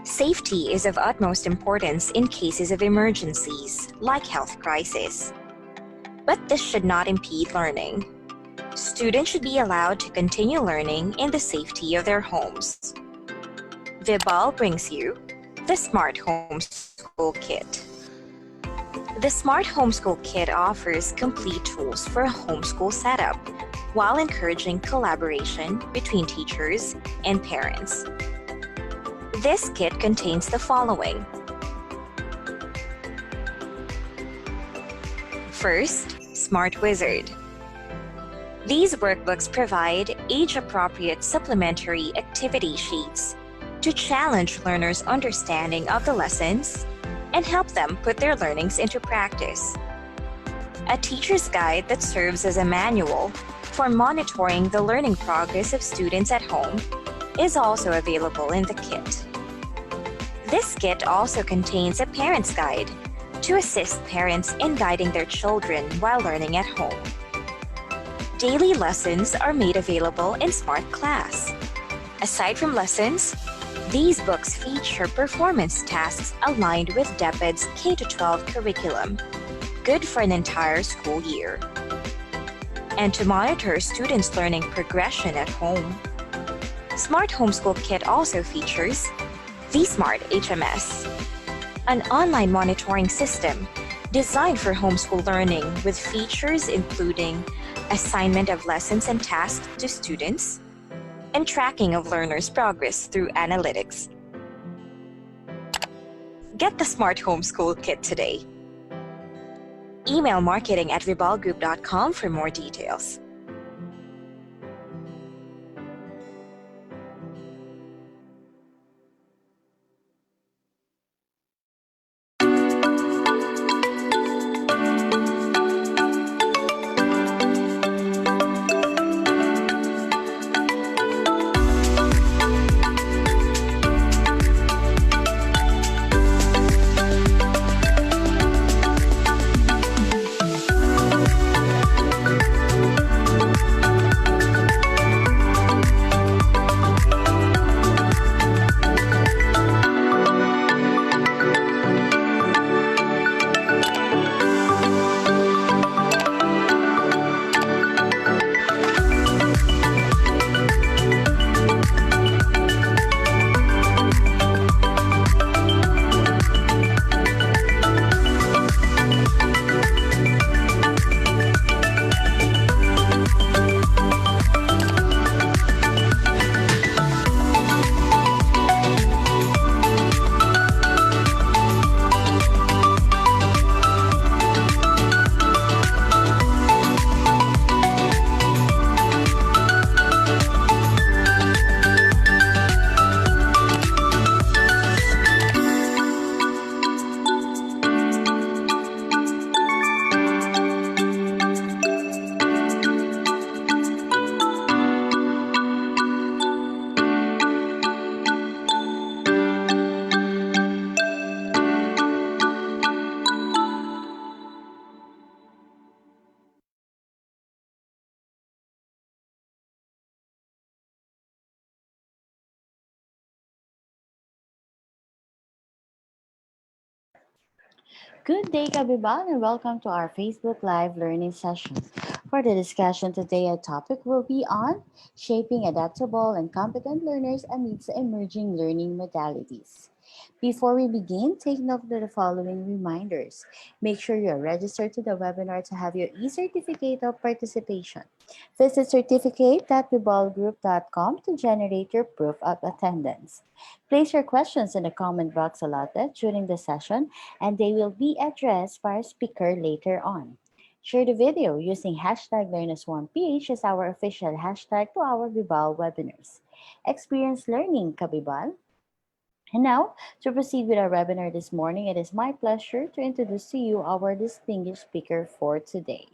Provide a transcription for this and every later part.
Safety is of utmost importance in cases of emergencies, like health crisis. But this should not impede learning. Students should be allowed to continue learning in the safety of their homes. Vibal brings you the Smart Homeschool Kit. The Smart Homeschool Kit offers complete tools for a homeschool setup while encouraging collaboration between teachers and parents. This kit contains the following. First, Smart Wizard. These workbooks provide age-appropriate supplementary activity sheets to challenge learners' understanding of the lessons and help them put their learnings into practice. A teacher's guide that serves as a manual for monitoring the learning progress of students at home is also available in the kit. This kit also contains a parent's guide to assist parents in guiding their children while learning at home. Daily lessons are made available in Smart Class. Aside from lessons, these books feature performance tasks aligned with DepEd's K-12 curriculum, good for an entire school year. And to monitor students' learning progression at home, Smart Homeschool Kit also features the Smart HMS, an online monitoring system designed for homeschool learning with features including assignment of lessons and tasks to students, and tracking of learners' progress through analytics. Get the Smart Homeschool Kit today. Email marketing@vibalgroup.com for more details. Good day, Kabibal, and welcome to our Facebook Live learning session. For the discussion today, our topic will be on shaping adaptable and competent learners amidst emerging learning modalities. Before we begin, take note of the following reminders. Make sure you are registered to the webinar to have your e-certificate of participation. Visit certificate.bibalgroup.com to generate your proof of attendance. Place your questions in the comment box allotted during the session, and they will be addressed by our speaker later on. Share the video using hashtag LearnAsOnePH as our official hashtag to our Bibal webinars. Experience learning, Kabibal. And now, to proceed with our webinar this morning, it is my pleasure to introduce to you our distinguished speaker for today.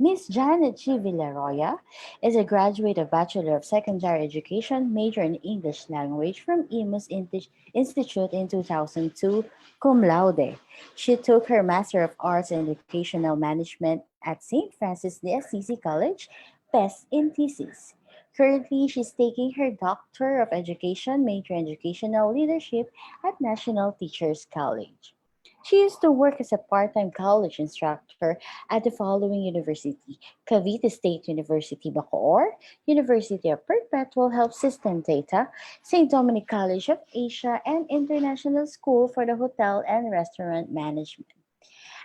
Ms. Janet G. Villaroya is a graduate of Bachelor of Secondary Education, major in English Language from Amidst Institute in 2002, cum laude. She took her Master of Arts in Educational Management at St. Francis de Assisi College, best in thesis. Currently, she's taking her Doctor of Education major in Educational Leadership at National Teachers College. She used to work as a part-time college instructor at the following university: Cavite State University Bacoor, University of Perpetual Health System Data, St. Dominic College of Asia, and International School for the Hotel and Restaurant Management.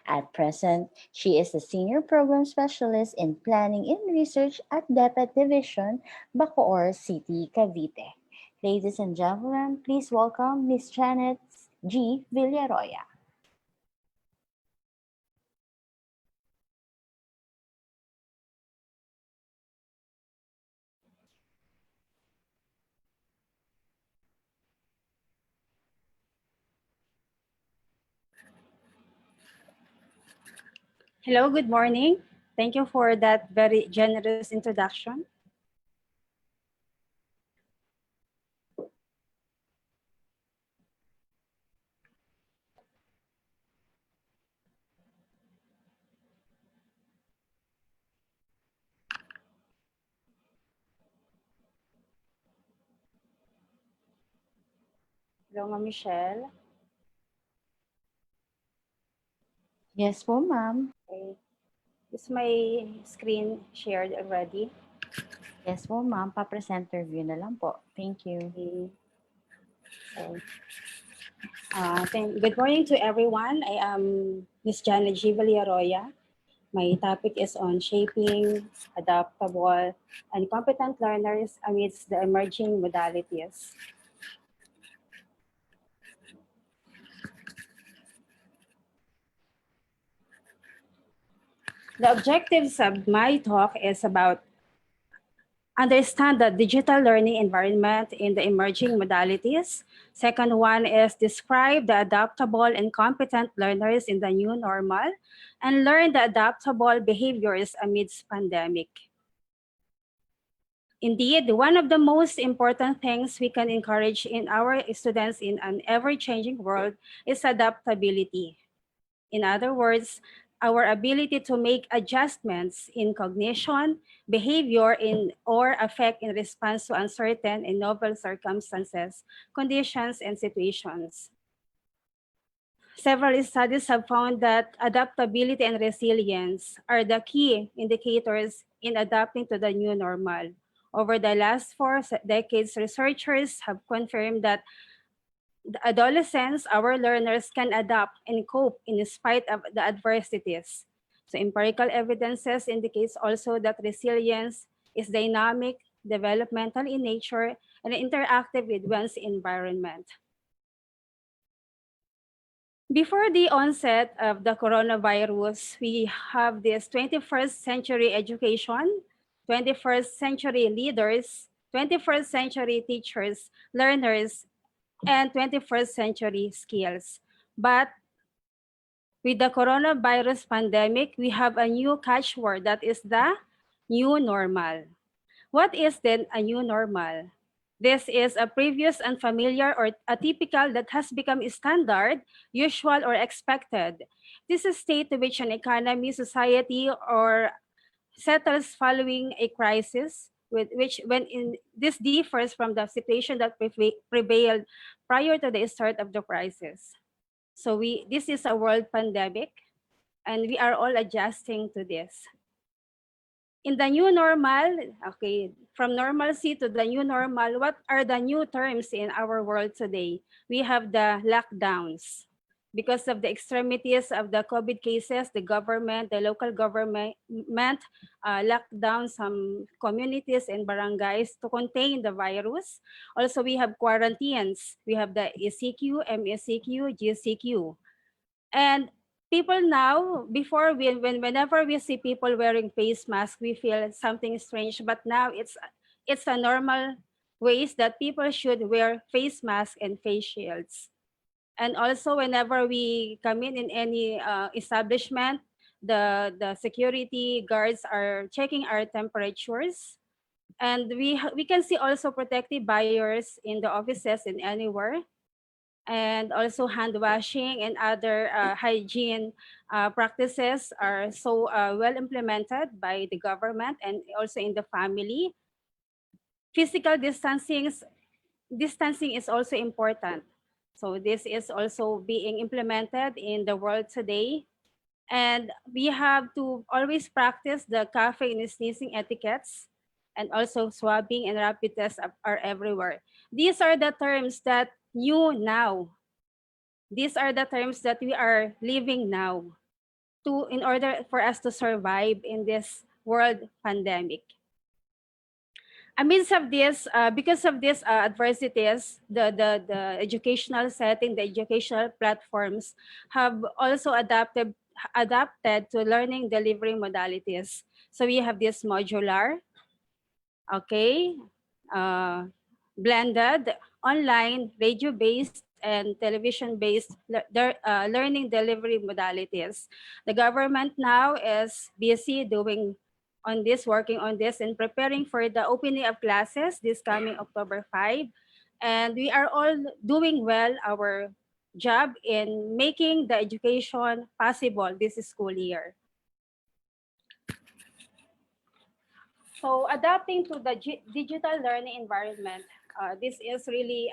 At present, she is a senior program specialist in planning and research at DepEd Division, Bacoor City, Cavite. Ladies and gentlemen, please welcome Miss Janet G. Villaroya. Hello, good morning. Thank you for that very generous introduction. Hello, Ma'am Michelle. Yes po, ma'am. Okay. Is my screen shared already? Yes po, ma'am. Pa-presenter view na lang po. Thank you. Okay. So, good morning to everyone. I am Ms. Janet G. Villaroya. My topic is on shaping adaptable and competent learners amidst the emerging modalities. The objectives of my talk is about understand the digital learning environment in the emerging modalities. Second one is describe the adaptable and competent learners in the new normal and learn the adaptable behaviors amidst pandemic. Indeed, one of the most important things we can encourage in our students in an ever-changing world is adaptability. In other words, our ability to make adjustments in cognition, behavior, or affect in response to uncertain and novel circumstances, conditions, and situations. Several studies have found that adaptability and resilience are the key indicators in adapting to the new normal. Over the last four decades, researchers have confirmed that the adolescents, our learners, can adapt and cope in spite of the adversities. So empirical evidences indicates also that resilience is dynamic, developmental in nature, and interactive with one's environment. Before the onset of the coronavirus, we have this 21st century education, 21st century leaders, 21st century teachers, learners, and 21st century skills. But with the coronavirus pandemic, we have a new catchword that is the new normal. What is then a new normal? This is a previous unfamiliar or atypical that has become standard, usual, or expected. This is a state to which an economy, society, or settles following a crisis, with which when in this differs from the situation that prevailed prior to the start of the crisis. So this is a world pandemic, and we are all adjusting to this. In the new normal, okay, from normalcy to the new normal, what are the new terms in our world today? We have the lockdowns. Because of the extremities of the COVID cases, the government, the local government locked down some communities and barangays to contain the virus. Also, we have quarantines. We have the ECQ, MECQ, GCQ. And people now, before whenever we see people wearing face masks, we feel something strange. But now it's a normal ways that people should wear face masks and face shields. And also, whenever we come in any establishment, the security guards are checking our temperatures. And we can see also protective barriers in the offices and anywhere. and also hand washing and other hygiene practices are so well implemented by the government and also in the family. Physical distancing is also important. So this is also being implemented in the world today. And we have to always practice the coughing and sneezing etiquettes, and also swabbing and rapid tests are everywhere. These are the terms that new now. These are the terms that we are living now to in order for us to survive in this world pandemic. Amidst of this, because of these adversities, the educational setting, the educational platforms have also adapted to learning delivery modalities. So we have this modular, okay, uh, blended, online, radio-based, and television-based learning delivery modalities. The government now is busy doing on this, working on this, and preparing for the opening of classes this coming October 5. And we are all doing well our job in making the education possible this school year. So adapting to the digital learning environment, this is really,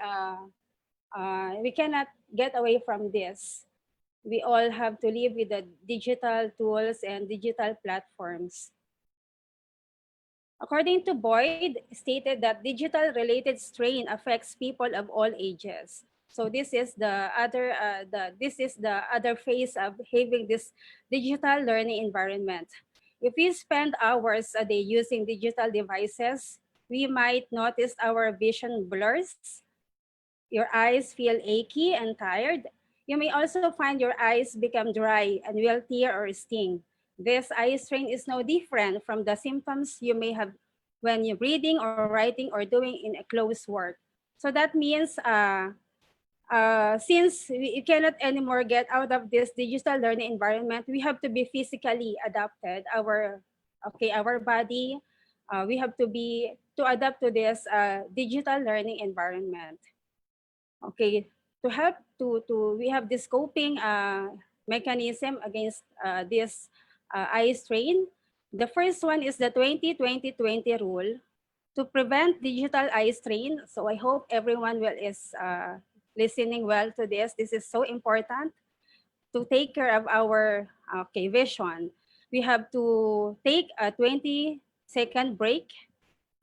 we cannot get away from this. We all have to live with the digital tools and digital platforms. According to Boyd, stated that digital related strain affects people of all ages. So this is the other phase of having this digital learning environment. If we spend hours a day using digital devices, we might notice our vision blurs, your eyes feel achy and tired. You may also find your eyes become dry and will tear or sting. This eye strain is no different from the symptoms you may have when you're reading or writing or doing in a close work. So that means since we cannot anymore get out of this digital learning environment, we have to be physically adapted. Our body, we have to be to adapt to this digital learning environment. Okay, to help to we have this coping mechanism against this eye strain. The first one is the 20-20-20 rule to prevent digital eye strain. So I hope everyone will is listening well to this. This is so important to take care of our vision. We have to take a 20-second break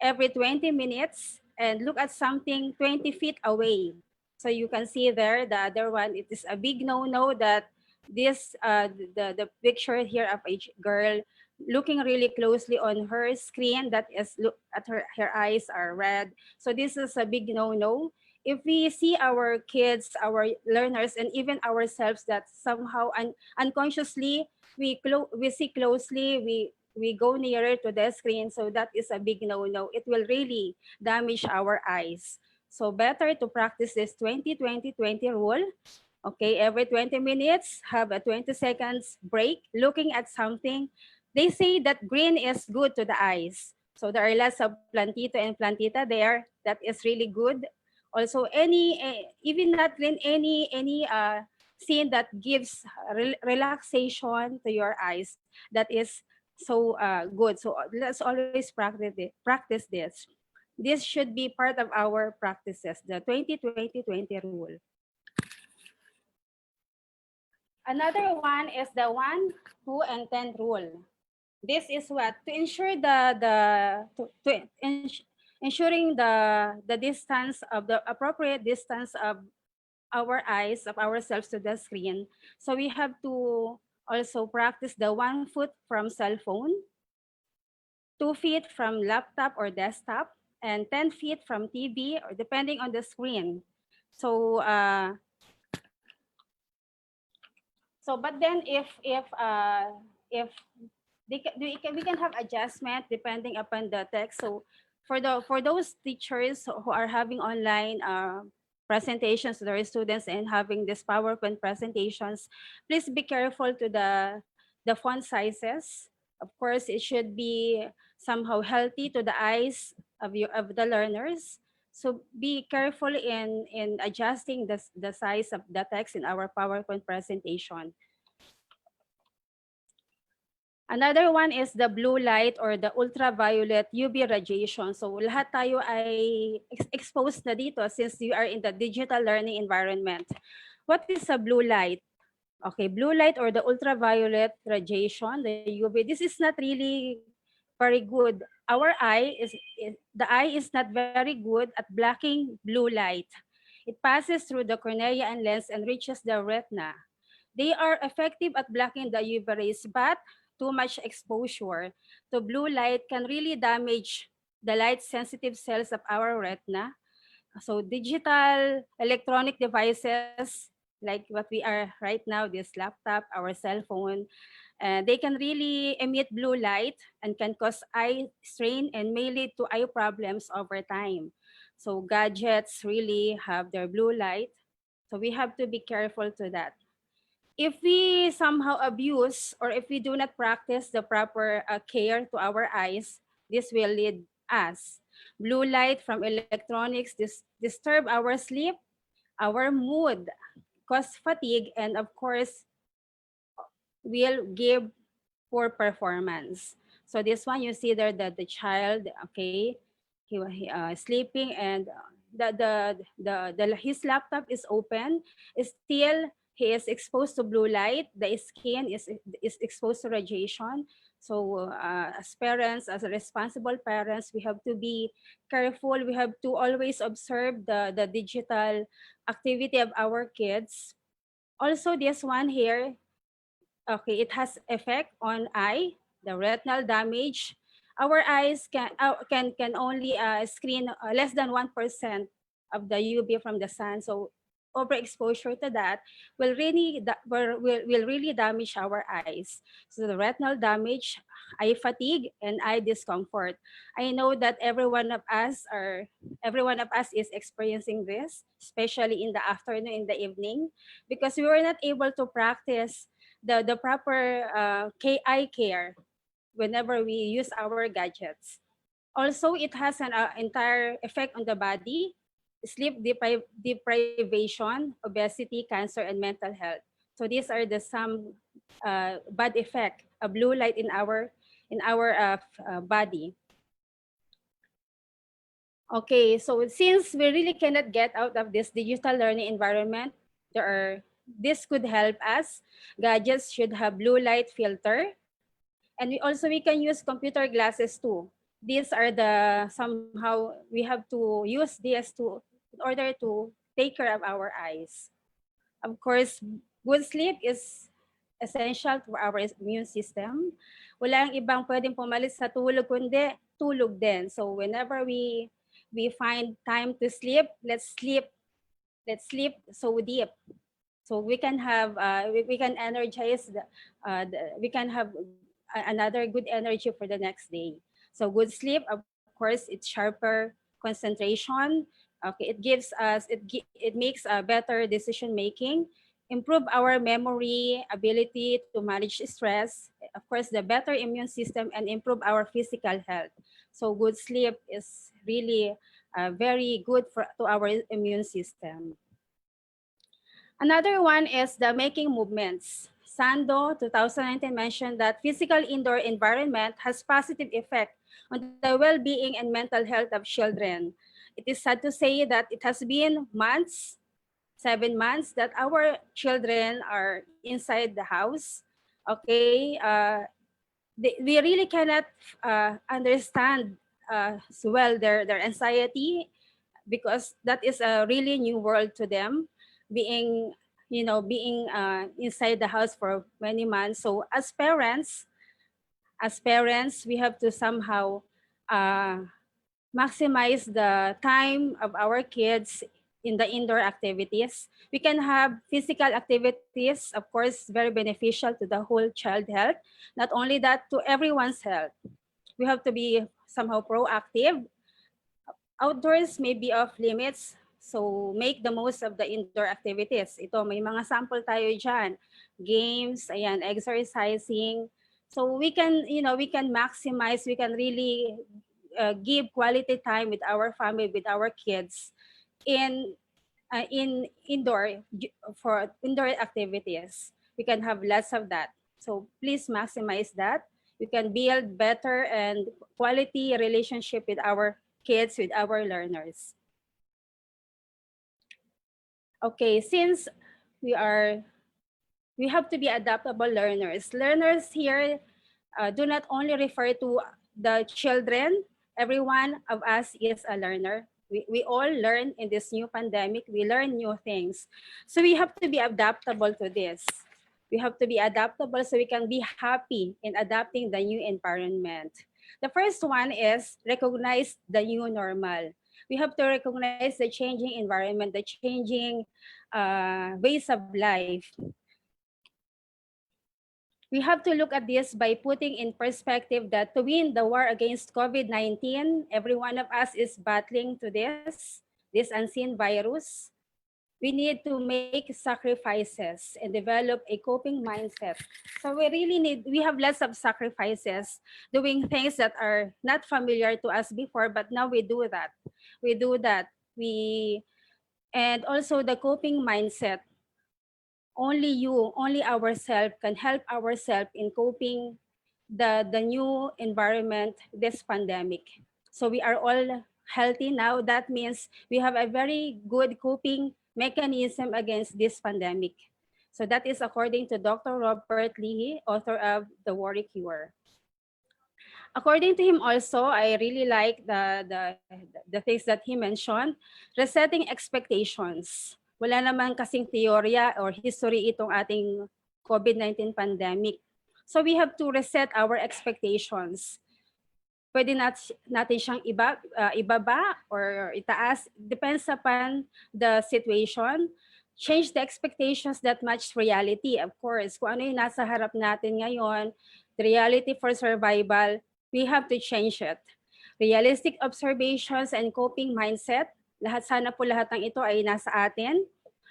every 20 minutes and look at something 20 feet away. So you can see there, the other one, it is a big no-no that this, the picture here of a girl looking really closely on her screen that is, look at her eyes are red. So this is a big no-no. If we see our kids, our learners, and even ourselves that somehow unconsciously we see closely, we go nearer to the screen, so that is a big no-no. It will really damage our eyes. So better to practice this 20-20-20 rule. Okay, every 20 minutes, have a 20 seconds break, looking at something. They say that green is good to the eyes. So there are lots of plantito and plantita there. That is really good. Also, even not green, any scene that gives relaxation to your eyes, that is so good. So let's always practice this. This should be part of our practices, the 20-20-20 rule. Another one is the 1, 2, and 10 rule. This is what to ensure ensuring the distance of the appropriate distance of our eyes of ourselves to the screen. So we have to also practice the 1 foot from cell phone, 2 feet from laptop or desktop, and 10 feet from TV, or depending on the screen. So, but then if we can have adjustment depending upon the text. So for those teachers who are having online presentations to their students and having this PowerPoint presentations, please be careful to the font sizes. Of course, it should be somehow healthy to the eyes of the learners. So be careful in adjusting the size of the text in our PowerPoint presentation. Another one is the blue light or the ultraviolet UV radiation. So lahat tayo ay exposed na dito since you are in the digital learning environment. What is a blue light? Okay, blue light or the ultraviolet radiation, the UV, this is not really very good. Our the eye is not very good at blocking blue light. It passes through the cornea and lens and reaches the retina. They are effective at blocking the UV rays, but too much exposure to blue light can really damage the light-sensitive cells of our retina. So digital electronic devices like what we are right now, this laptop, our cell phone, they can really emit blue light and can cause eye strain and may lead to eye problems over time. So gadgets really have their blue light. So we have to be careful to that. If we somehow abuse or if we do not practice the proper care to our eyes, this will lead us. Blue light from electronics disturb our sleep, our mood, cause fatigue, and of course, will give poor performance. So this one, you see there that the child, okay, he sleeping and his laptop is open. Still, he is exposed to blue light. The skin is exposed to radiation. So as parents, as responsible parents, we have to be careful. We have to always observe the digital activity of our kids. Also, this one here, okay, it has effect on eye, the retinal damage. Our eyes can only screen less than 1% of the UV from the sun. So overexposure to that will really damage our eyes. So the retinal damage, eye fatigue, and eye discomfort. I know that every one of us is experiencing this, especially in the afternoon, in the evening, because we were not able to practice the proper eye care whenever we use our gadgets. Also, it has an entire effect on the body, deprivation, obesity, cancer, and mental health. So these are the some bad effect of blue light in our body. Okay, so since we really cannot get out of this digital learning environment, this could help us. Gadgets should have blue light filter, and we can use computer glasses too. These are the somehow we have to use this to in order to take care of our eyes. Of course, good sleep is essential for our immune system. Walang ibang pwedeng pumalit sa tulog kundi tulog din. So whenever we find time to sleep, let's sleep so deep. So we can have we can energize we can have another good energy for the next day. So good sleep, of course, it's sharper concentration. Okay, it gives us it makes a better decision making, improve our memory, ability to manage stress, of course, the better immune system, and improve our physical health. So good sleep is really very good to our immune system. Another one is the making movements. Sando, 2019, mentioned that physical indoor environment has positive effect on the well-being and mental health of children. It is sad to say that it has been 7 months, that our children are inside the house. Okay, we really cannot understand as well their anxiety, because that is a really new world to them, being inside the house for many months. So as parents we have to somehow uh, maximize the time of our kids in the indoor activities. We can have physical activities, of course, very beneficial to the whole child health. Not only that, to everyone's health. We have to be somehow proactive. Outdoors may be off limits, so make the most of the indoor activities. Ito, may mga sample tayo dyan. Games, ayan, exercising. So we can maximize, we can really give quality time with our family, with our kids in for indoor activities. We can have lots of that. So please maximize that. We can build better and quality relationship with our kids, with our learners. Okay, since we are we have to be adaptable learners. Learners here do not only refer to the children. Every one of us is a learner. We all learn in this new pandemic. We learn new things. So we have to be adaptable to this. We have to be adaptable so we can be happy in adapting the new environment. The first one is recognize the new normal. We have to recognize the changing environment, the changing ways of life. We have to look at this by putting in perspective that to win the war against COVID-19, every one of us is battling to this unseen virus. We need to make sacrifices and develop a coping mindset. So we have lots of sacrifices, doing things that are not familiar to us before, but now we do that. We do that. And also the coping mindset. Only ourselves can help ourselves in coping the new environment, this pandemic. So we are all healthy now. That means we have a very good coping mechanism against this pandemic. So that is according to Dr. Robert Lee, author of The Worry Cure. According to him also, I really like the things that he mentioned, resetting expectations. Wala naman kasing teorya or history itong ating COVID-19 pandemic. So we have to reset our expectations. Pwede natin siyang ibaba or itaas. Depends upon the situation. Change the expectations that match reality, of course. Kung ano yung nasa harap natin ngayon, the reality for survival, we have to change it. Realistic observations and coping mindset, sana po lahat ng ito ay nasa atin.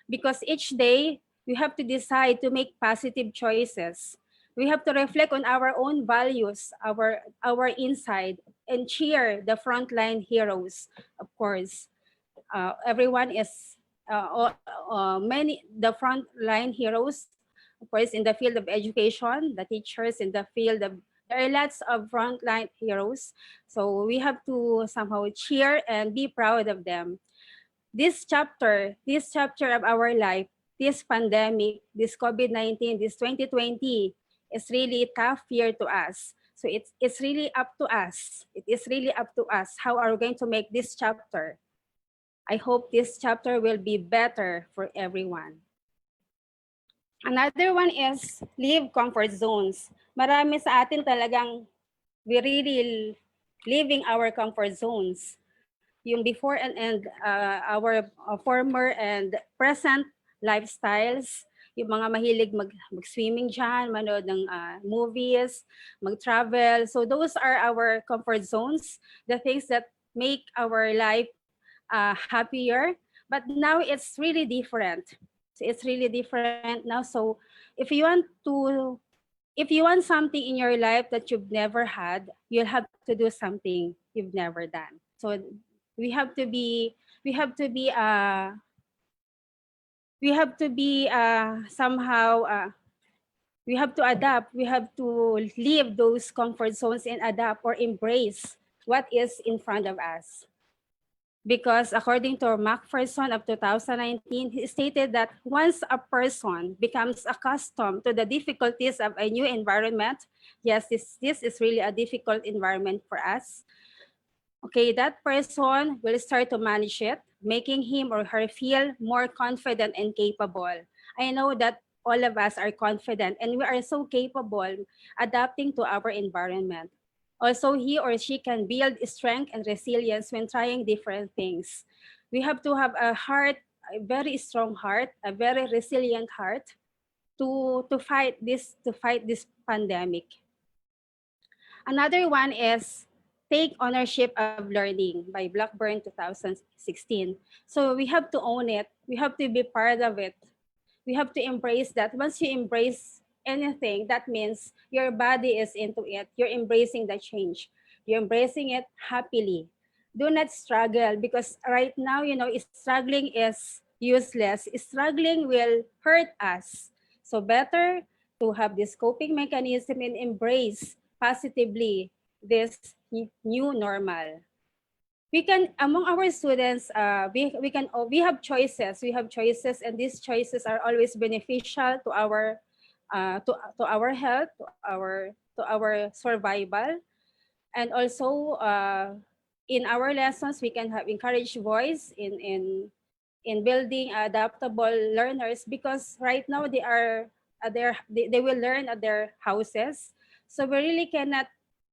Because each day, we have to decide to make positive choices. We have to reflect on our own values, our inside, and cheer the frontline heroes, of course. Everyone is, the frontline heroes, of course, in the field of education, the teachers in the field of, there are lots of frontline heroes. So we have to somehow cheer and be proud of them. This chapter of our life, this pandemic, this COVID-19, this 2020 is really tough year to us. So it's really up to us. It is really up to us. How are we going to make this chapter? I hope this chapter will be better for everyone. Another one is leave comfort zones. Marami sa atin talagang we really leaving our comfort zones. Yung before and our former and present lifestyles, yung mga mahilig mag-swimming dyan, manood ng movies, mag-travel. So those are our comfort zones, the things that make our life happier. But now it's really different. So it's really different now. So if you want something in your life that you've never had, you'll have to do something you've never done. So we have to adapt. We have to leave those comfort zones and adapt or embrace what is in front of us. Because according to Macpherson of 2019, he stated that once a person becomes accustomed to the difficulties of a new environment, yes, this is really a difficult environment for us. Okay, that person will start to manage it, making him or her feel more confident and capable. I know that all of us are confident and we are so capable adapting to our environment. Also, he or she can build strength and resilience when trying different things. We have to have a very strong heart, a very resilient heart to fight this pandemic. Another one is take ownership of learning by Blackburn 2016. So we have to own it. We have to be part of it. We have to embrace that. Once you embrace anything, that means your body is into it. You're embracing the change. You're embracing it happily. Do not struggle, because right now, struggling is useless. Struggling will hurt us. So better to have this coping mechanism and embrace positively this new normal. We can, among our students, we have choices. We have choices, and these choices are always beneficial to our health, to our survival. And also, in our lessons, we can have encouraged voice in building adaptable learners, because right now they are they will learn at their houses. So we really cannot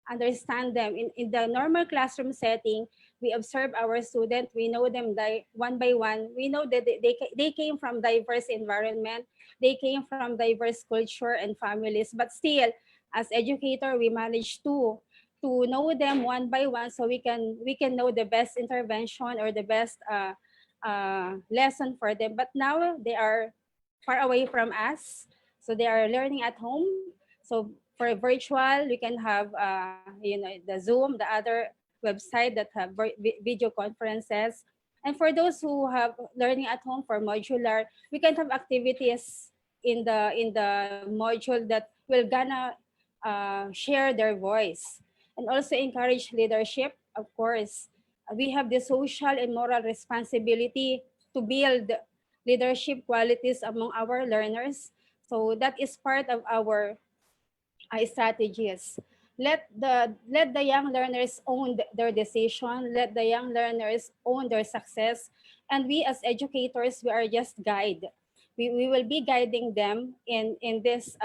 understand them in the normal classroom setting. We observe our student, we know them one by one. We know that they came from diverse environment, they came from diverse culture and families, but still, as educator, we manage to know them one by one, so we can know the best intervention or the best lesson for them. But now they are far away from us, so they are learning at home. So for virtual, we can have the Zoom, the other website that have video conferences. And for those who have learning at home for modular, we can have activities in the module that will gonna share their voice, and also encourage leadership. Of course, we have the social and moral responsibility to build leadership qualities among our learners. So that is part of our strategies. Let the young learners own their decision. Let the young learners own their success. And we as educators, we are just guide. We will be guiding them in this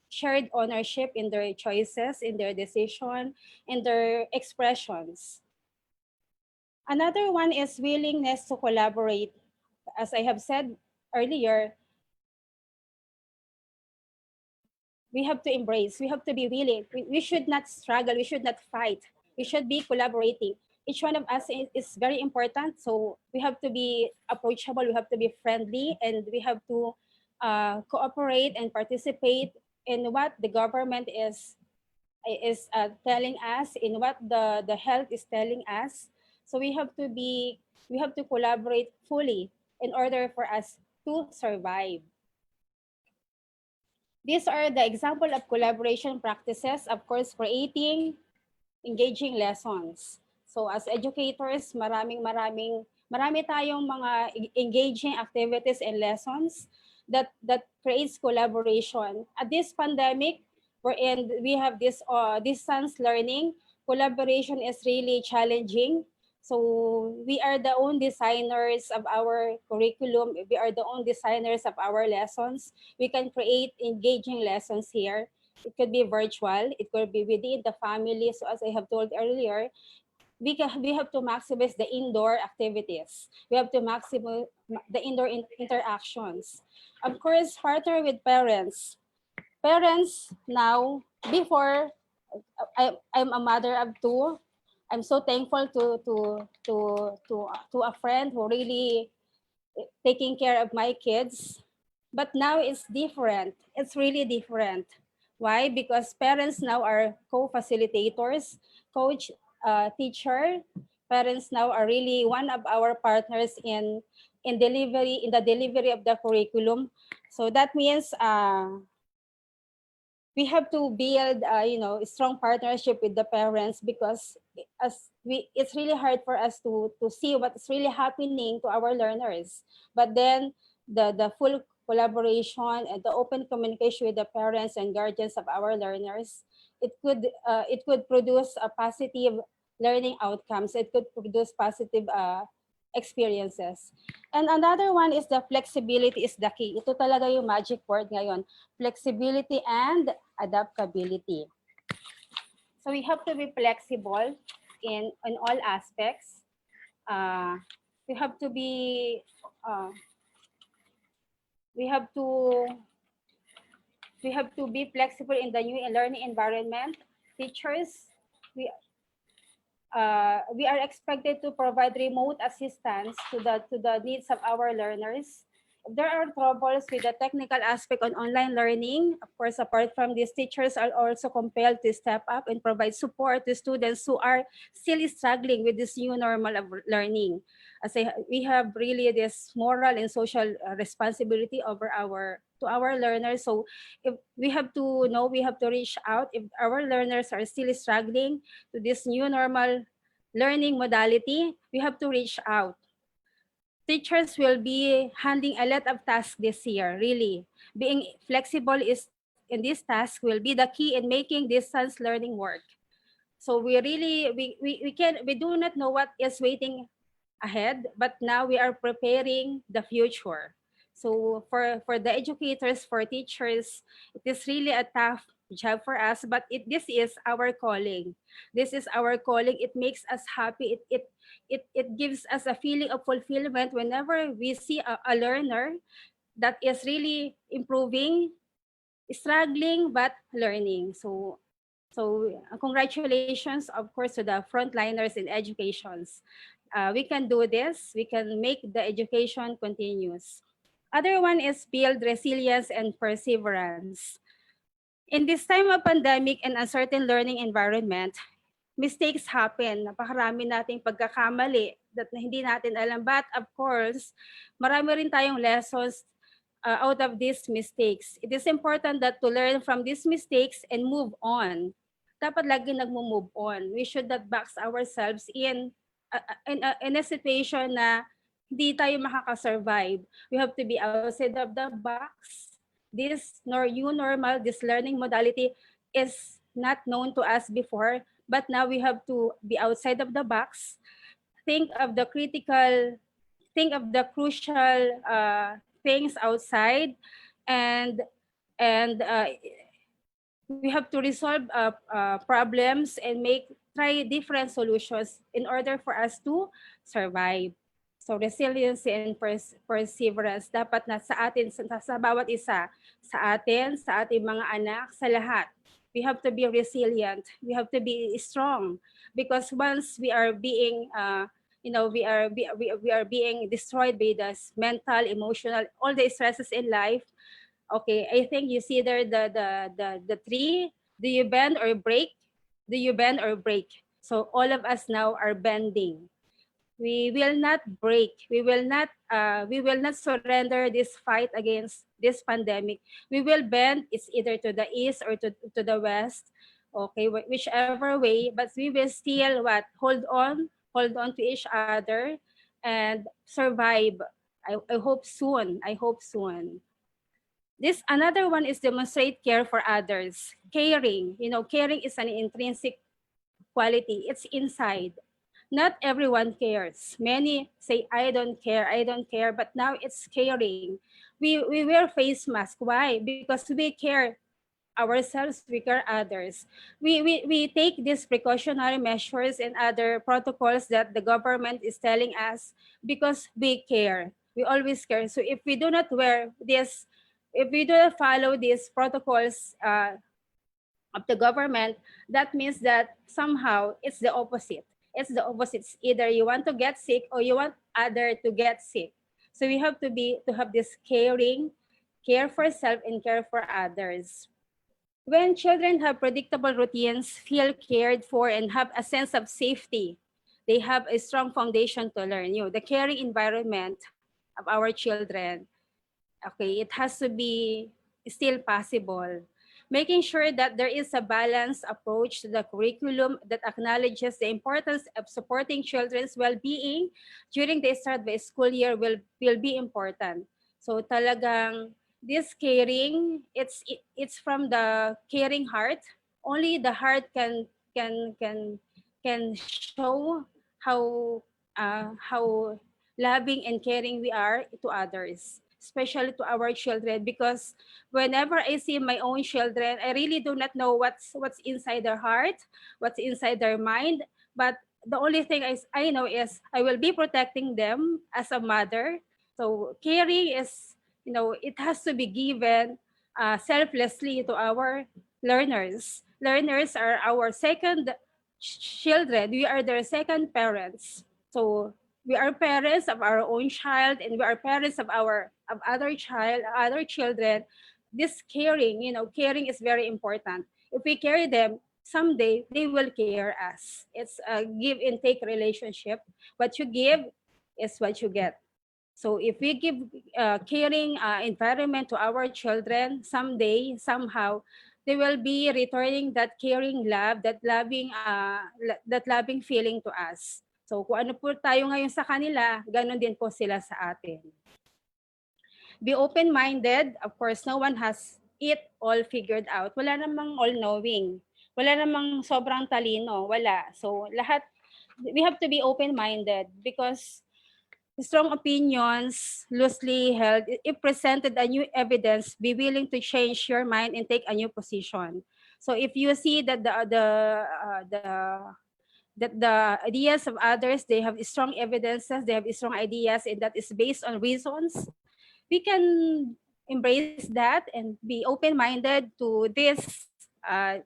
shared ownership in their choices, in their decision, in their expressions. Another one is willingness to collaborate. As I have said earlier, we have to embrace, we have to be willing. We should not struggle, we should not fight. We should be collaborating. Each one of us is very important. So we have to be approachable, we have to be friendly, and we have to cooperate and participate in what the government is telling us, in what the health is telling us. So we have to collaborate fully in order for us to survive. These are the example of collaboration practices, of course, creating engaging lessons. So as educators, marami tayong mga engaging activities and lessons that creates collaboration. At this pandemic, wherein we have this distance learning, collaboration is really challenging. So we are the own designers of our curriculum. We are the own designers of our lessons. We can create engaging lessons here. It could be virtual. It could be within the family. So as I have told earlier, we have to maximize the indoor activities. We have to maximize the indoor interactions. Of course, partner with parents. Parents now, before, I'm a mother of two. I'm so thankful to a friend who really taking care of my kids. But now it's different. It's really different. Why? Because parents now are co-facilitators, coach, teacher. Parents now are really one of our partners in the delivery of the curriculum. So that means we have to build a strong partnership with the parents, because it's really hard for us to see what's really happening to our learners. But then the full collaboration and the open communication with the parents and guardians of our learners, it could produce a positive learning outcomes. It could produce positive experiences. And another one is the flexibility is the key. Ito talaga yung magic word ngayon. Flexibility and adaptability. So we have to be flexible in all aspects. We have to be we have to be flexible in the new learning environment. Teachers, we are expected to provide remote assistance to the needs of our learners. there are troubles with the technical aspect on online learning. Of course, apart from this, teachers are also compelled to step up and provide support to students who are still struggling with this new normal of learning. We have really this moral and social responsibility over our learners. So if we have to know, we have to reach out if our learners are still struggling to this new normal learning modality. We have to reach out. Teachers will be handling a lot of tasks this year, really. Being flexible is in this task will be the key in making distance learning work. So we really we do not know what is waiting ahead, but now we are preparing the future. So for the educators, for teachers, it is really a tough job for us, but this is our calling. This is our calling. It makes us happy. It gives us a feeling of fulfillment whenever we see a learner that is really improving, struggling but learning. So congratulations, of course, to the frontliners in educations. We can do this. We can make the education continuous. Other one is build resilience and perseverance. In this time of pandemic and uncertain learning environment, mistakes happen. Napakarami nating pagkakamali that na hindi natin alam. But of course, marami rin tayong lessons out of these mistakes. It is important that to learn from these mistakes and move on. Dapat lagi nagmo-move on. We should not box ourselves in a situation na hindi tayo makaka-survive. We have to be outside of the box. This new normal, this learning modality is not known to us before, but now we have to be outside of the box. Think of the crucial things outside, and we have to resolve problems and try different solutions in order for us to survive. So resilience and perseverance dapat na sa atin, sa bawat isa, sa atin, sa ating mga anak, sa lahat. We have to be resilient. We have to be strong, because once we are being we are being destroyed by this mental, emotional, all the stresses in life. Okay, I think you see there the tree. Do you bend or break? Do you bend or break? So all of us now are bending. We will not break. We will not surrender this fight against this pandemic. We will bend. It's either to the east or to the west. Okay, whichever way. But we will still hold on to each other, and survive. I hope soon. I hope soon. This another one is demonstrate care for others. Caring, caring is an intrinsic quality. It's inside. Not everyone cares. Many say, I don't care, but now it's caring. We wear face mask. Why? Because we care ourselves, we care others. We take these precautionary measures and other protocols that the government is telling us because we care. We always care. So if we do not wear this, if we do not follow these protocols of the government, that means that somehow it's the opposite. It's the opposite. It's either you want to get sick or you want other to get sick. So we have to have this care for self and care for others. When children have predictable routines, feel cared for, and have a sense of safety, they have a strong foundation to learn. The caring environment of our children, okay, it has to be still possible. Making sure that there is a balanced approach to the curriculum that acknowledges the importance of supporting children's well-being during the start of the school year will be important. So talagang this caring, it's from the caring heart. Only the heart can show how loving and caring we are to others, especially to our children. Because whenever I see my own children, I really do not know what's inside their heart, what's inside their mind. But the only thing I know is I will be protecting them as a mother. So caring is, it has to be given selflessly to our learners. Learners are our second children. We are their second parents. So we are parents of our own child, and we are parents of our of other children, this caring, caring is very important. If we carry them, someday they will care us. It's a give and take relationship. What you give is what you get. So if we give caring environment to our children, someday, somehow, they will be returning that caring love, that loving feeling to us. So kung ano po tayo ngayon sa kanila, ganun din po sila sa atin. Be open-minded. Of course, no one has it all figured out. Wala namang all-knowing. Wala namang sobrang talino. Wala. So lahat, we have to be open-minded because strong opinions, loosely held, if presented a new evidence, be willing to change your mind and take a new position. So if you see that the ideas of others, they have strong evidences, they have strong ideas, and that is based on reasons, we can embrace that and be open-minded to these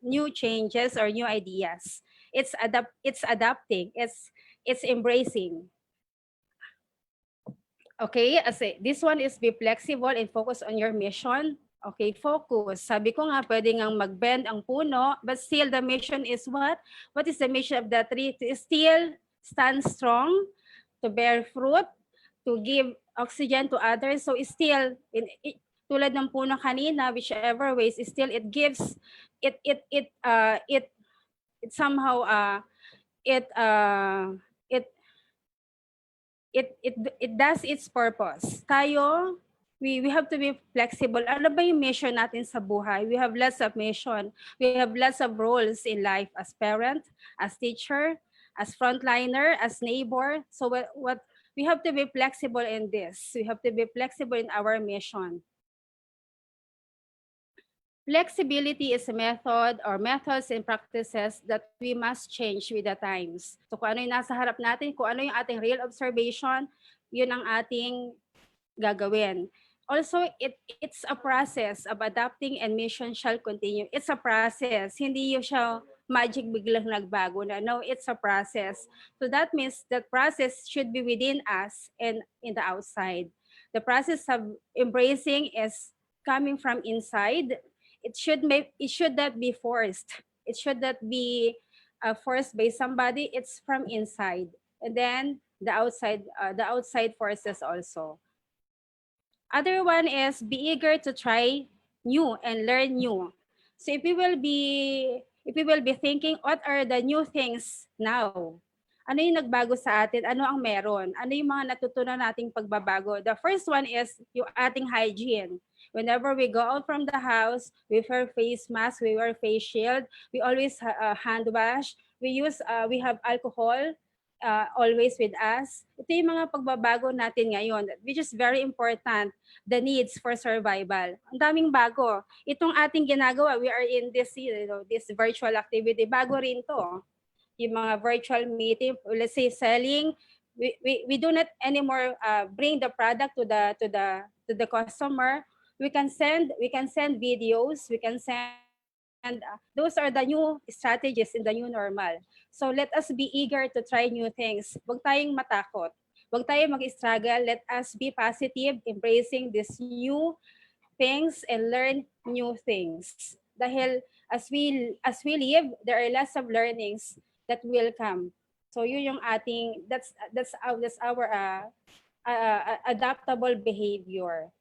new changes or new ideas. It's adapting, it's embracing. Okay, this one is be flexible and focus on your mission. Okay, focus. Sabi ko nga, pwede nga mag-bend ang puno, but still the mission is what? What is the mission of the tree? To still stand strong, to bear fruit, to give oxygen to others. So still, tulad ng puno kanina, whichever ways, still it gives, it somehow, it does its purpose. Tayo, we have to be flexible. Ano ba yung mission natin sa buhay? We have lots of mission. We have lots of roles in life as parent, as teacher, as frontliner, as neighbor. So what we have to be flexible in this. We have to be flexible in our mission. Flexibility is a method or methods and practices that we must change with the times. So kung ano yung nasa harap natin, kung ano yung ating real observation, yun ang ating gagawin. Also, it's a process of adapting and mission shall continue. It's a process. Hindi yung siya magic biglang nagbago na. No, it's a process. So that means that process should be within us and in the outside. The process of embracing is coming from inside. It should not be forced. It should not be forced by somebody. It's from inside, and then the outside forces also. Other one is be eager to try new and learn new. So if we will be thinking, what are the new things now? Ano yung nagbago sa atin? Ano ang meron? Ano yung mga natutunan nating pagbabago? The first one is yung ating hygiene. Whenever we go out from the house, we wear face mask, we wear face shield, we always hand wash, we have alcohol always with us. Ito yung mga pagbabago natin ngayon, which is very important, the needs for survival. Ang daming bago. Itong ating ginagawa, we are in this, this virtual activity. Bago rin to. Yung mga virtual meeting, let's say selling, we do not anymore bring the product to the customer. We can send videos, we can send those are the new strategies in the new normal. So let us be eager to try new things. Huwag tayong matakot. Huwag tayong mag-struggle. Let us be positive, embracing these new things and learn new things. Dahil as we live, there are lots of learnings that will come. So yun yung ating that's our adaptable behavior.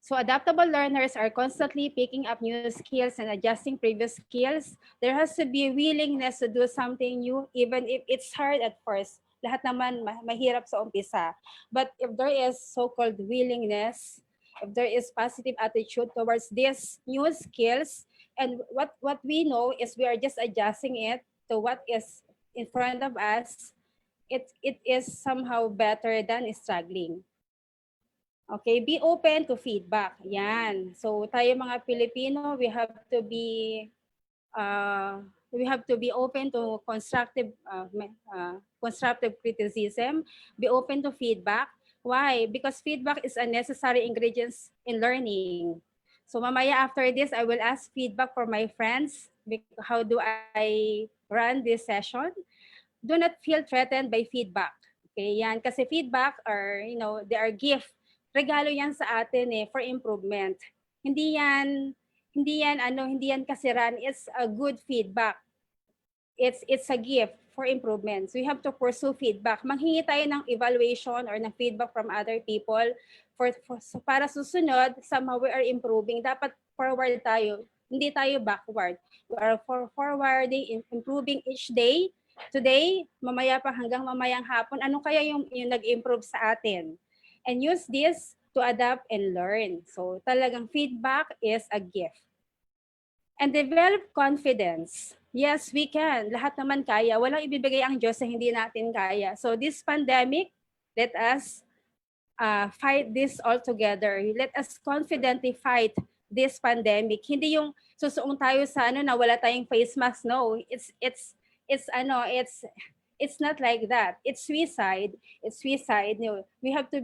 So adaptable learners are constantly picking up new skills and adjusting previous skills. There has to be a willingness to do something new, even if it's hard at first. Lahat naman mahirap sa umpisa. But if there is so-called willingness, if there is positive attitude towards these new skills, and what we know is we are just adjusting it to what is in front of us, it is somehow better than struggling. Okay, be open to feedback. Yan. So tayo mga Pilipino, we have to be open to constructive criticism, be open to feedback. Why? Because feedback is a necessary ingredient in learning. So mamaya after this, I will ask feedback for my friends. How do I run this session? Do not feel threatened by feedback. Okay, yan. Kasi feedback are, they are gift regalo yan sa atin for improvement. Hindi yan kasiran. It's a good feedback. It's a gift for improvements. We have to pursue feedback. Manghingi tayo ng evaluation or ng feedback from other people para susunod, somehow we are improving. Dapat forward tayo, hindi tayo backward. We are forwarding, improving each day. Today, mamaya pa hanggang mamayang hapon, ano kaya yung nag-improve sa atin? And use this to adapt and learn. So talagang feedback is a gift. And develop confidence. Yes, we can. Lahat naman kaya. Walang ibibigay ang Diyos na hindi natin kaya. So this pandemic, let us fight this all together. Let us confidently fight this pandemic. Hindi yung susuong tayo sa na wala tayong face mask. No, it's not like that. It's suicide. It's suicide. No, we have to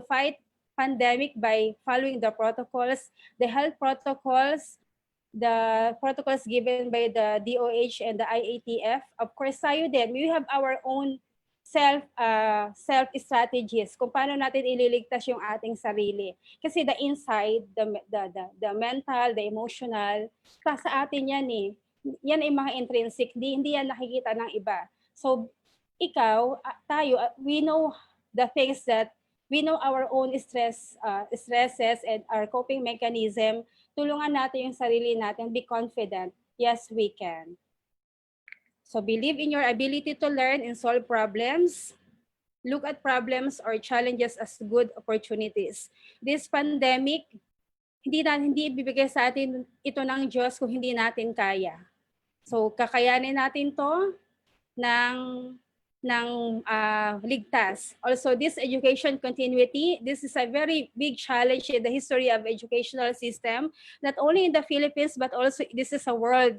fight pandemic by following the protocols, the health protocols, the protocols given by the DOH and the IATF. Of course, tayo din, we have our own self strategies kung paano natin ililigtas yung ating sarili. Kasi the inside, the mental, the emotional, sa atin yan Yan ay mga intrinsic, hindi yan nakikita ng iba. So, tayo, we know the things that we know our own stresses and our coping mechanism. Tulungan natin yung sarili natin, be confident. Yes, we can. So believe in your ability to learn and solve problems. Look at problems or challenges as good opportunities. This pandemic, hindi ibibigay sa atin ito ng Diyos kung hindi natin kaya. So kakayanin natin to ng ligtas. Also, this education continuity, this is a very big challenge in the history of educational system, not only in the Philippines, but also this is a world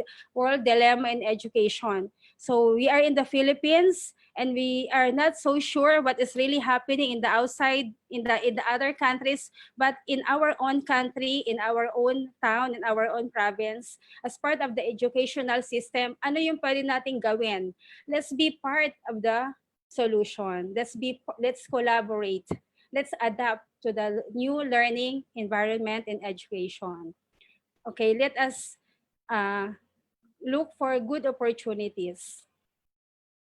dilemma in education. So we are in the Philippines, and we are not so sure what is really happening in the outside, in the other countries, but in our own country, in our own town, in our own province, as part of the educational system, ano yung pwede nating gawin? Let's be part of the solution. Let's collaborate. Let's adapt to the new learning environment in education. Okay, let us look for good opportunities.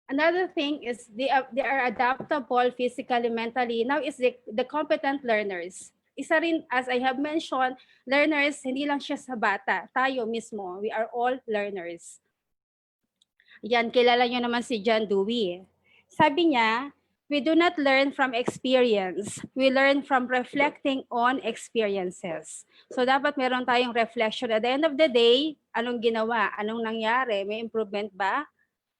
Another thing is they are adaptable physically, mentally. Now is the competent learners. Isa rin, as I have mentioned, learners, hindi lang siya sa bata. Tayo mismo, we are all learners. Yan, kilala nyo naman si John Dewey. Sabi niya, we do not learn from experience. We learn from reflecting on experiences. So dapat meron tayong reflection. At the end of the day, anong ginawa? Anong nangyari? May improvement ba?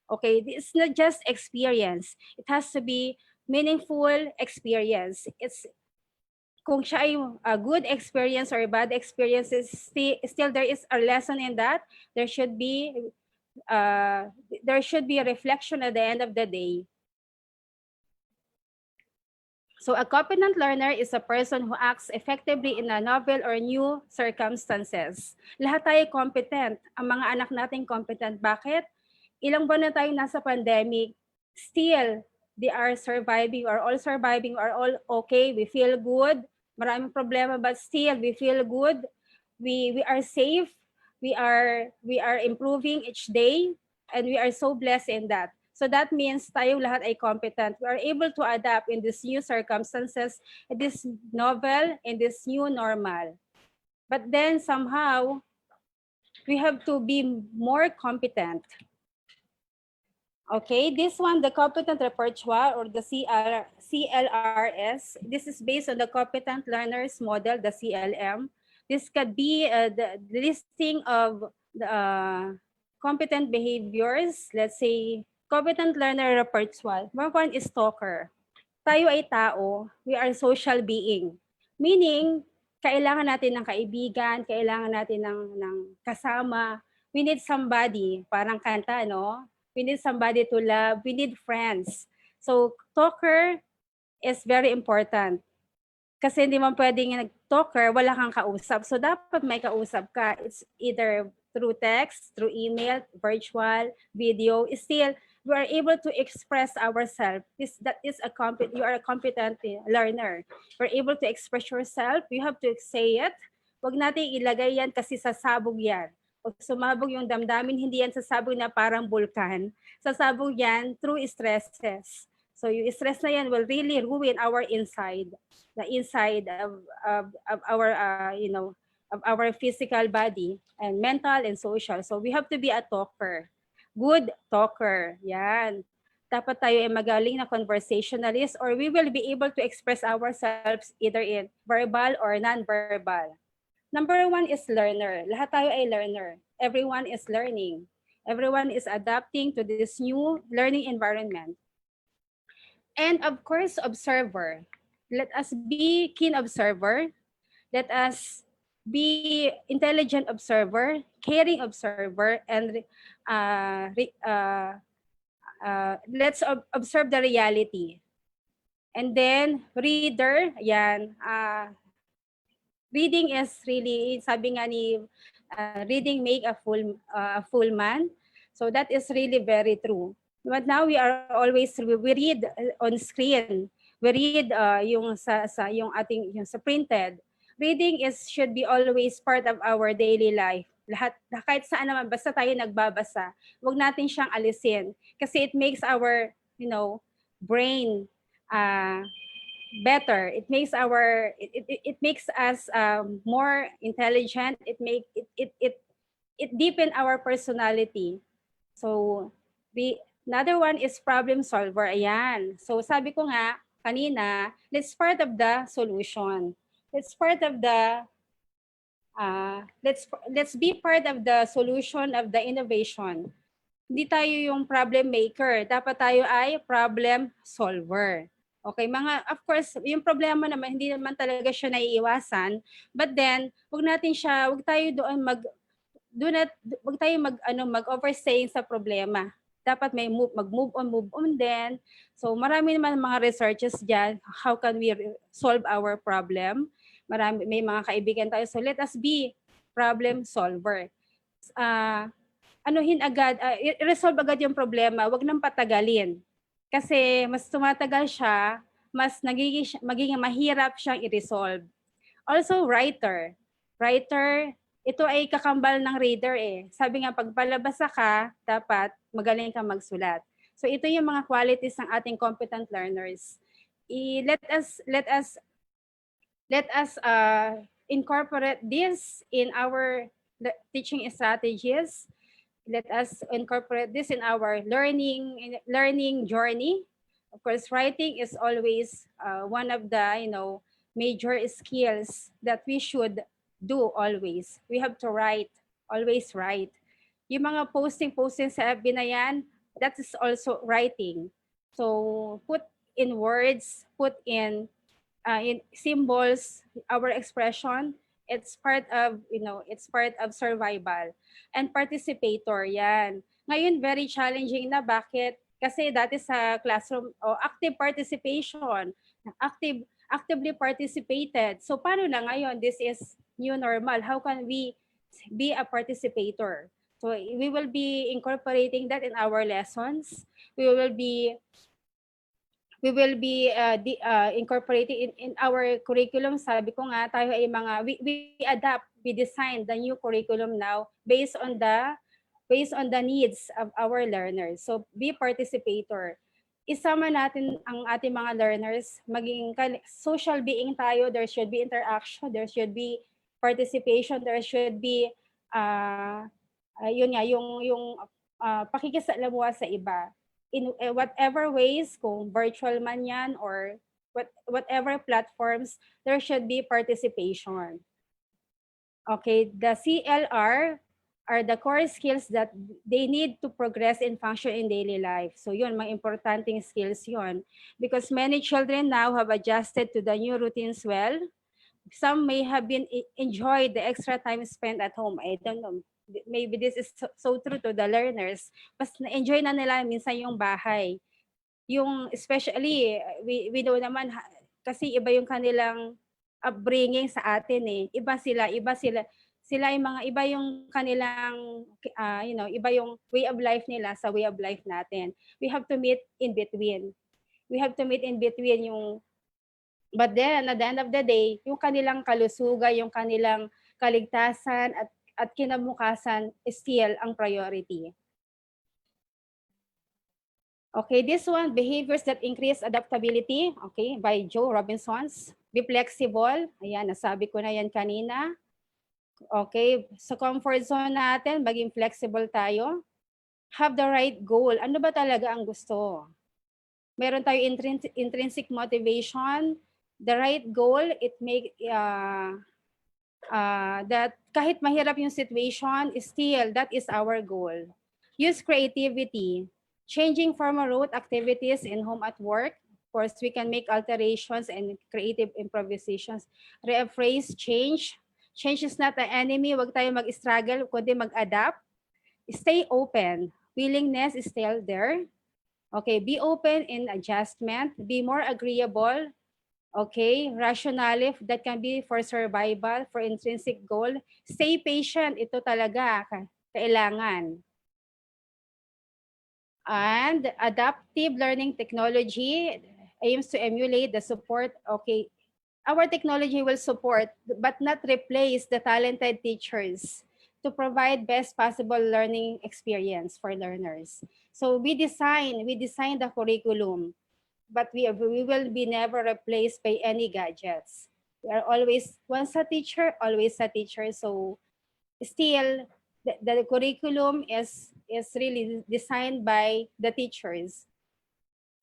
Okay, it's not just experience. It has to be meaningful experience. It's kung siya ay a good experience or bad experiences, still there is a lesson in that. There should be a reflection at the end of the day. So a competent learner is a person who acts effectively in a novel or new circumstances. Lahat tayo competent. Ang mga anak natin competent. Bakit? Ilang buwan na tayo nasa pandemic, still, they are surviving or all okay. We feel good. Maraming problema, but still, we feel good. We are safe. We are improving each day, and we are so blessed in that. So that means tayo lahat ay competent. We are able to adapt in these new circumstances, in this novel, in this new normal. But then somehow, we have to be more competent. Okay, this one, the competent repertoire or the CLRS, this is based on the competent learners model, the CLM. This could be the listing of the competent behaviors. Let's say, competent learner repertoire. One is talker. Tayo ay tao, we are social being. Meaning, kailangan natin ng kaibigan, kailangan natin ng kasama. We need somebody, parang kanta, no? We need somebody to love. We need friends. So, talker is very important. Kasi hindi man pwedeng nag-talker, wala kang kausap. So, dapat may kausap ka. It's either through text, through email, virtual, video. Still, we are able to express ourselves. You are a competent learner. You're able to express yourself. You have to say it. Huwag natin ilagay yan kasi sasabog yan. Pag sumabog yung damdamin, hindi yan sasabog na parang vulkan. Sasabog yan through stresses. So yung stress na yan will really ruin our inside, the inside of our, of our physical body and mental and social. So we have to be a talker. Good talker. Yan. Dapat tayo ay magaling na conversationalist or we will be able to express ourselves either in verbal or non-verbal. Number 1 is learner. Lahat tayo ay learner. Everyone is learning. Everyone is adapting to this new learning environment. And of course, observer. Let us be keen observer. Let us be intelligent observer, caring observer, and let's observe the reality. And then, reader, yan. Reading is really, sabi nga ni, reading make a full man. So that is really very true. But now we are always, we read on screen. We read yung sa printed. Reading should be always part of our daily life. Lahat, kahit saan naman, basta tayo nagbabasa, huwag natin siyang alisin. Kasi it makes our, brain better. It makes it makes us more intelligent. It deepen our personality. So another one is problem solver. Ayan. So sabi ko nga kanina, let's part of the solution. Let's part of the let's be part of the solution of the innovation. Hindi tayo yung problem maker. Dapat tayo ay problem solver. Okay, of course, yung problema naman, hindi naman talaga siya naiiwasan. But then, wag tayo doon mag-overstaying sa problema. Dapat may move on din. So, marami naman mga researches dyan, how can we solve our problem? May mga kaibigan tayo. So, let us be problem solver. I-resolve agad yung problema, wag nang patagalin. Kasi mas tumatagal siya, mas magiging mahirap siyang i-resolve. Also, writer. Writer, ito ay kakambal ng reader eh. Sabi nga, pag palabasa ka, dapat magaling kang magsulat. So ito yung mga qualities ng ating competent learners. Let us incorporate this in our teaching strategies. Let us incorporate this in our learning journey. Of course, writing is always one of the major skills that we should do always. We have to write, always write. Yung mga posting sa FB na yan, that is also writing. So put in words, put in symbols, our expression. It's part of, it's part of survival. And participator, yan. Ngayon, very challenging na. Bakit? Kasi dati sa classroom, active participation, actively participated. So paano na ngayon? This is new normal. How can we be a participator? So we will be incorporating that in our lessons. We will be incorporating in our curriculum. Sabi ko nga, tayo ay we adapt, we design the new curriculum now based on the needs of our learners. So be participator. Isama natin ang ating mga learners, maging social being tayo. There should be interaction, there should be participation, there should be pakikisalamuha sa iba. In whatever ways, kung virtual man yan or whatever platforms, there should be participation. Okay, the CLR are the core skills that they need to progress and function in daily life. So yun, mga importanteng skills yun. Because many children now have adjusted to the new routines well. Some may have enjoyed the extra time spent at home. I don't know. Maybe this is so true to the learners. Mas na-enjoy na nila minsan yung bahay. Yung especially, we know naman, kasi iba yung kanilang upbringing sa atin eh. Iba sila. Sila yung mga iba yung kanilang, iba yung way of life nila sa way of life natin. We have to meet in between. We have to meet in between but then at the end of the day, yung kanilang kalusugan, yung kanilang kaligtasan at kinabukasan is still ang priority. Okay, this one, behaviors that increase adaptability, okay, by Joe Robinsons. Be flexible, ayan, nasabi ko na yan kanina. Okay, sa comfort zone natin, maging flexible tayo. Have the right goal. Ano ba talaga ang gusto? Meron tayo intrinsic motivation. The right goal, it make that kahit mahirap yung situation, still, that is our goal. Use creativity. Changing formal route activities in home at work. Of course, we can make alterations and creative improvisations. Rephrase change. Change is not the enemy. Huwag tayo mag-struggle, kundi mag-adapt. Stay open. Willingness is still there. Okay, be open in adjustment. Be more agreeable. Okay, rationale that can be for survival, for intrinsic goal. Stay patient. Ito talaga kailangan. And adaptive learning technology aims to emulate the support. Okay, our technology will support but not replace the talented teachers to provide best possible learning experience for learners. So we design the curriculum, but we will be never replaced by any gadgets. We are always once a teacher, always a teacher. So still the curriculum is really designed by the teachers.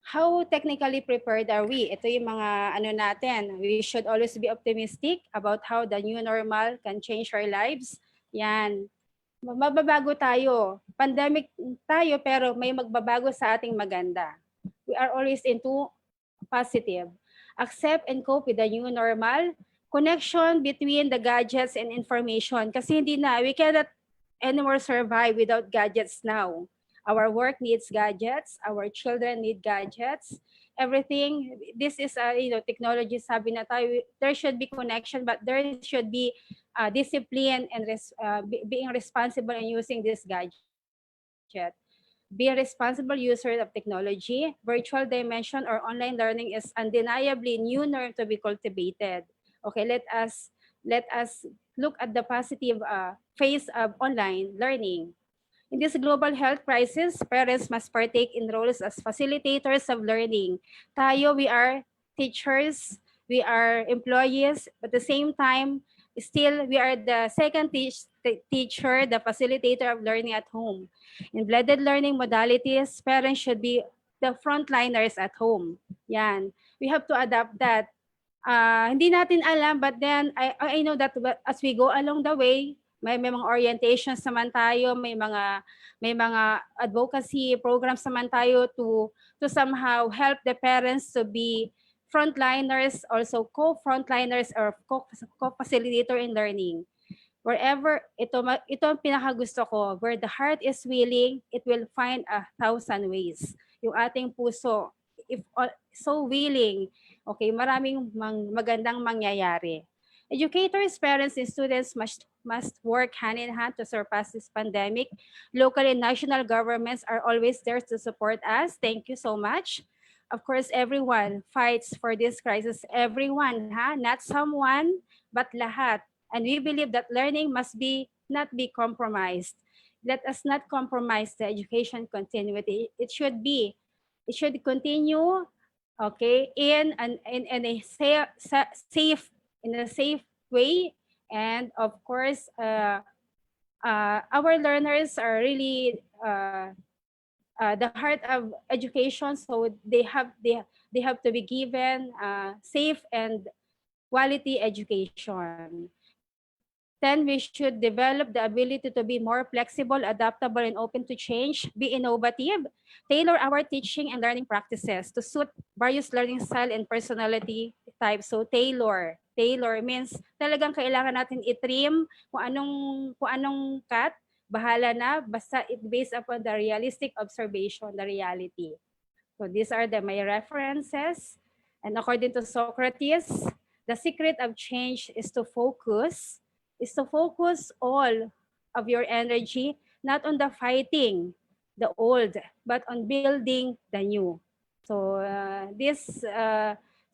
How technically prepared are we? Ito yung mga ano natin. We should always be optimistic about how the new normal can change our lives. Yan. Mababago tayo. Pandemic tayo pero may magbabago sa ating maganda. We are always into positive. Accept and cope with the new normal. Connection between the gadgets and information. Kasi we cannot anymore survive without gadgets now. Our work needs gadgets. Our children need gadgets. Everything. This is technology. Sabi na tayo, there should be connection, but there should be discipline and being responsible in using this gadget. Be a responsible user of technology. Virtual dimension or online learning is undeniably new norm to be cultivated. Okay, let us look at the positive phase of online learning. In this global health crisis, parents must partake in roles as facilitators of learning. Tayo, we are teachers, we are employees, but at the same time, still we are the second teacher, the facilitator of learning at home. In blended learning modalities, parents should be the frontliners at home. Yan. We have to adapt that. Hindi natin alam, but then I know that as we go along the way, may mga orientations naman tayo, may mga advocacy programs naman tayo to somehow help the parents to be frontliners, also co-frontliners or co-facilitator in learning. Wherever, ito ang pinakagusto ko, where the heart is willing, it will find 1,000 ways. Yung ating puso, if so willing, okay, maraming magandang mangyayari. Educators, parents, and students must work hand in hand to surpass this pandemic. Local and national governments are always there to support us. Thank you so much. Of course, everyone fights for this crisis. Everyone, not someone, but lahat. And we believe that learning must not be compromised. Let us not compromise the education continuity. It should continue, okay, in a safe way. And of course, our learners are really the heart of education, so they have to be given safe and quality education. Then we should develop the ability to be more flexible, adaptable, and open to change, be innovative, tailor our teaching and learning practices to suit various learning style and personality types. So tailor means talagang kailangan natin i-trim kung anong cut, bahala na, basta it based upon the realistic observation, the reality. So these are my references. And according to Socrates, the secret of change is to focus, is to focus all of your energy not on the fighting the old, but on building the new. So this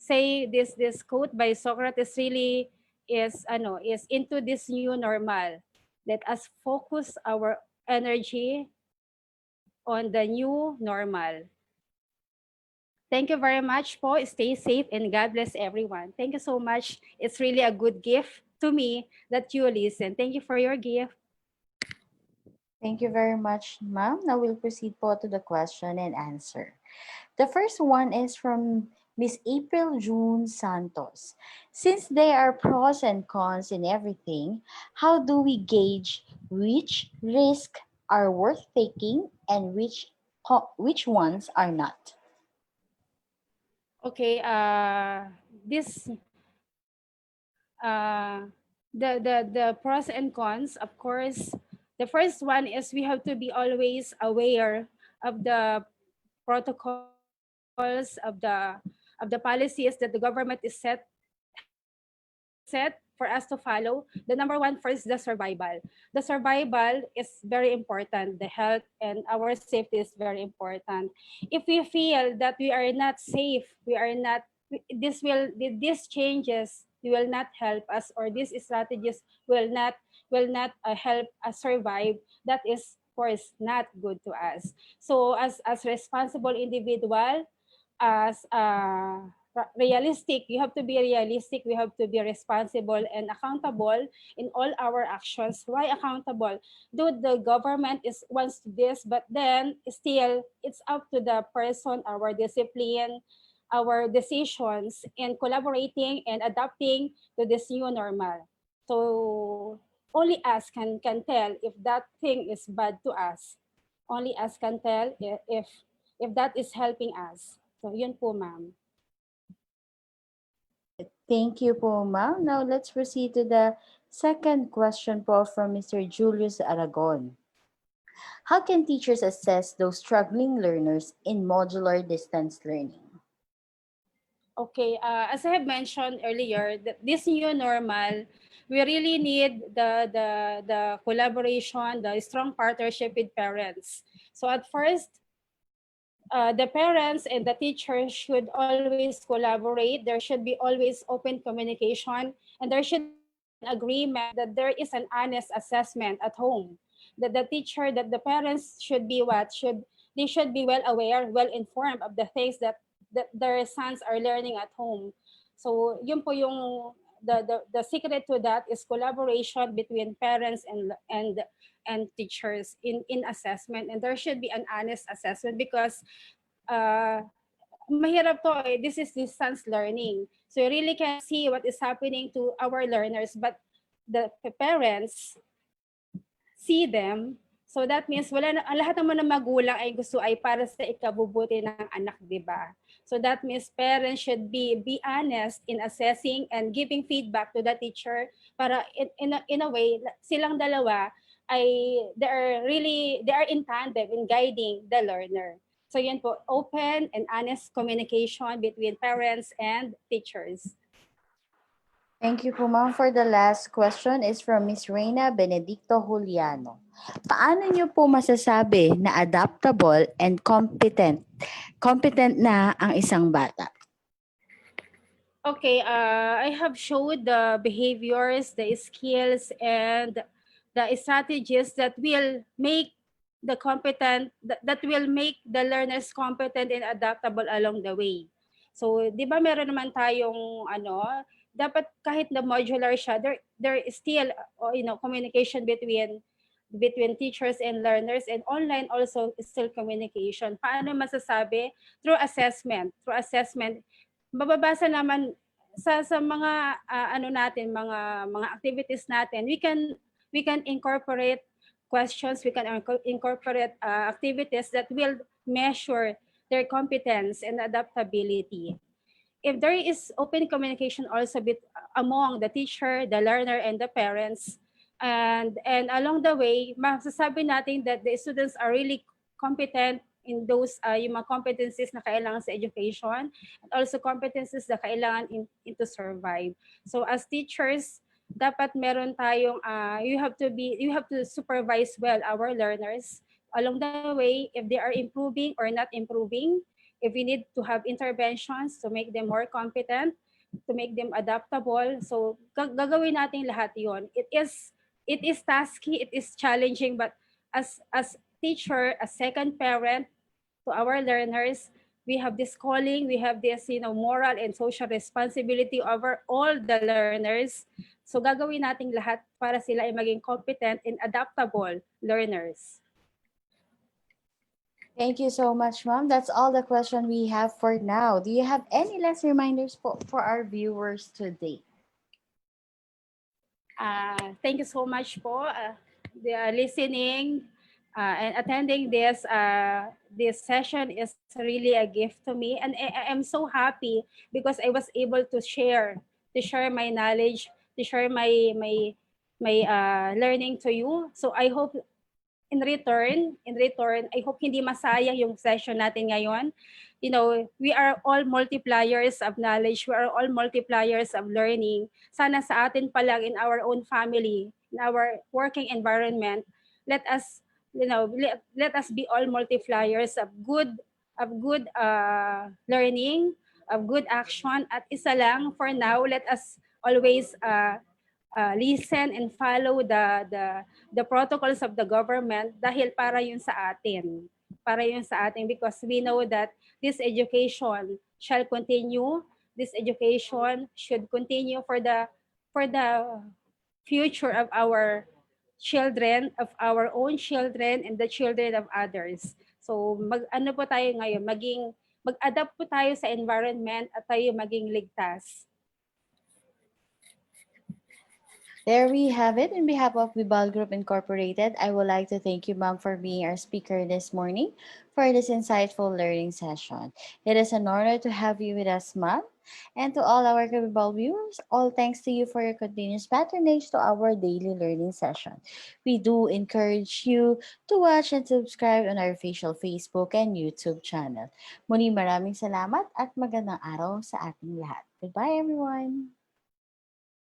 this quote by Socrates really is into this new normal. Let us focus our energy on the new normal. Thank you very much po. Stay safe and God bless everyone. Thank you so much. It's really a good gift to me that you listen. Thank you for your gift. Thank you very much, ma'am. Now we'll proceed po to the question and answer. The first one is from Miss April June Santos. Since there are pros and cons in everything, how do we gauge which risks are worth taking and which ones are not? Okay, this the pros and cons, of course, the first one is we have to be always aware of the protocols of the policies that the government is set for us to follow. The number one first, the survival. The survival is very important. The health and our safety is very important. If we feel that we are not safe, we are not, these changes will not help us, or these strategies will not help us survive, that is of course not good to us. So as responsible individual, as realistic, you have to be realistic, we have to be responsible and accountable in all our actions. Why accountable? Though the government is wants this, but then still it's up to the person, our discipline, our decisions in collaborating and adapting to this new normal. So only us can tell if that thing is bad to us. Only us can tell if that is helping us. So yun po, ma'am. Thank you po, ma'am. Now let's proceed to the second question po from Mr. Julius Aragon. How can teachers assess those struggling learners in modular distance learning? Okay, as I have mentioned earlier, that this new normal, we really need the collaboration, the strong partnership with parents. So at first, the parents and the teachers should always collaborate. There should be always open communication, and there should be an agreement that there is an honest assessment at home. That the teacher, that the parents should be what? They should be well aware, well informed of the things that their sons are learning at home. So yun po yung the secret to that is collaboration between parents and teachers in assessment, and there should be an honest assessment because uh, mahirap to eh. This is distance learning. So you really can see what is happening to our learners, but the parents see them. So that means wala na, ang lahat naman ng magulang ay gusto ay para sa ikabubuti ng anak, di ba? So that means parents should be honest in assessing and giving feedback to the teacher para in a way silang dalawa ay they are in tandem in guiding the learner. So yan po, open and honest communication between parents and teachers. Thank you po, ma'am. For the last question is from Miss Reina Benedicto Juliano. Paano niyo po masasabi na adaptable and competent na ang isang bata? Okay, I have showed the behaviors, the skills, and the strategies that will make that will make the learners competent and adaptable along the way. So, di ba meron naman tayong dapat kahit na modular siya, there is still communication between teachers and learners, and online also is still communication. Paano masasabi? Through assessment. Mababasa naman sa mga natin, mga activities natin, we can incorporate questions, we can incorporate activities that will measure their competence and adaptability. If there is open communication also among the teacher, the learner, and the parents, and along the way, masasabi natin that the students are really competent in those yung mga competencies na kailangan sa education, and also competencies na kailangan to survive. So as teachers, dapat meron tayong you have to supervise well our learners along the way if they are improving or not improving, if we need to have interventions to make them more competent, to make them adaptable. So gagawin natin lahat 'yon. It is tasky, it is challenging, but as teacher, as second parent to our learners, we have this calling, we have this moral and social responsibility over all the learners. So gagawin natin lahat para sila ay maging competent and adaptable learners. Thank you so much, Mom. That's all the question we have for now. Do you have any last reminders for our viewers today? Thank you so much po listening and attending this session is really a gift to me, and I am so happy because I was able to share my knowledge, to share my learning to you. So I hope in return, I hope hindi masayang yung session natin ngayon. We are all multipliers of knowledge. We are all multipliers of learning. Sana sa atin pa lang in our own family, in our working environment, let us, let us be all multipliers of good learning, of good action. At isa lang, for now, let us always listen and follow the protocols of the government dahil para yun sa atin. Para yun sa atin because we know that this education shall continue. This education should continue for the future of our children, of our own children and the children of others. So ano po tayo ngayon, mag-adapt po tayo sa environment at tayo maging ligtas. There we have it. On behalf of Vibal Group Incorporated, I would like to thank you, Ma'am, for being our speaker this morning for this insightful learning session. It is an honor to have you with us, Ma'am. And to all our Vibal viewers, all thanks to you for your continuous patronage to our daily learning session. We do encourage you to watch and subscribe on our official Facebook and YouTube channel. Muli maraming salamat at magandang araw sa ating lahat. Goodbye, everyone!